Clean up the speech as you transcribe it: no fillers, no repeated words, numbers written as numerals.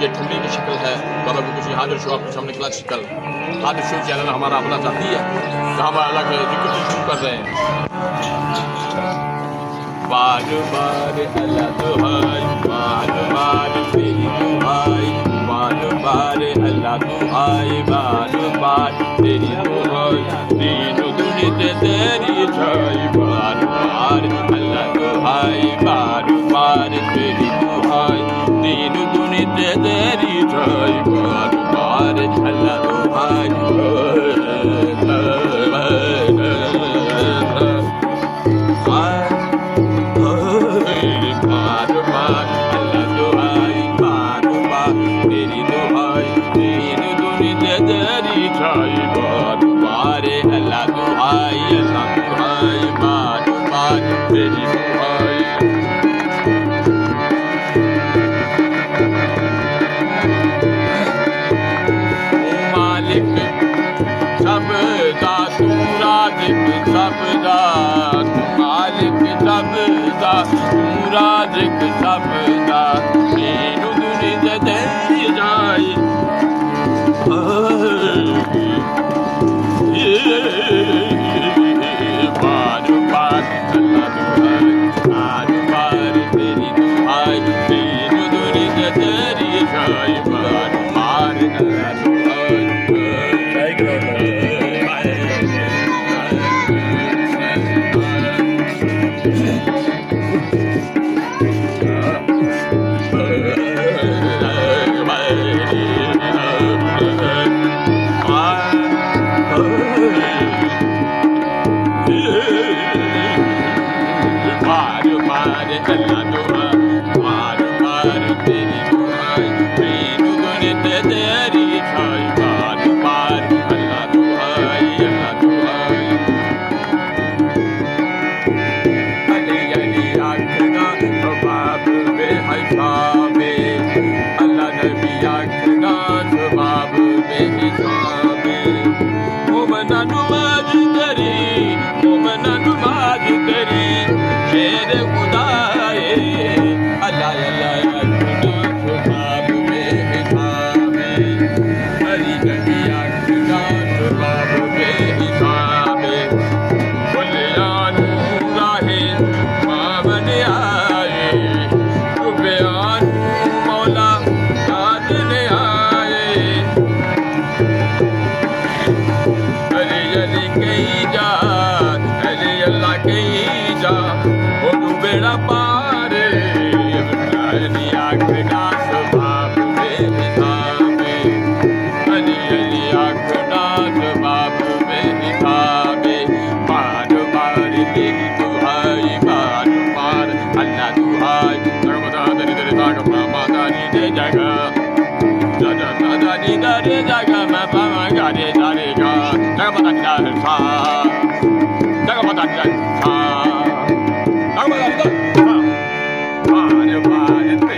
ये ठंडी की शक्ल है। बाबा की खुशी हाजिर शो आपके सामने क्लास शक्ल हाजिर शो चैनल हमारा अपना साथी है, जहाँ हम अल्लाह के जिक्र शुरू कर रहे हैं। बार बार अल्लाह दुहाई, बार बार तेरी दुहाई, बार बार अल्लाह दुहाई, बार बार तेरी दुहाई, तीनों दुनिया तेरी छाई, बार बार अल्लाह दुहाई, बार बार तेरी दुहाई, तीनों दुनिया तेरी छाई, बार बार अल्लाह दुहाई। राजिक सबदा तीनों दुनिया तेरी जाई, बार बार अल्लाह दुहाई, बार बार तेरी दुहाई, तीनों दुनिया तेरी जाई, बार बार अल्लाह दुहाई। बेड़ा पार अली आखड़ा बाप बेहिसाबे, अली अली आखड़ा बाप बेहिसाबे, बार बार तेरी दुहाई, बार बार अल्लाह दुहाई। जगमदा दरी दरी जाग मामा दानी दे जगा, जगा दानी दे जगा मैं पामा गारे जारेगा, जगमदा दानी सा, जगमदा दानी सा, जगमदा दानी सा, बार बार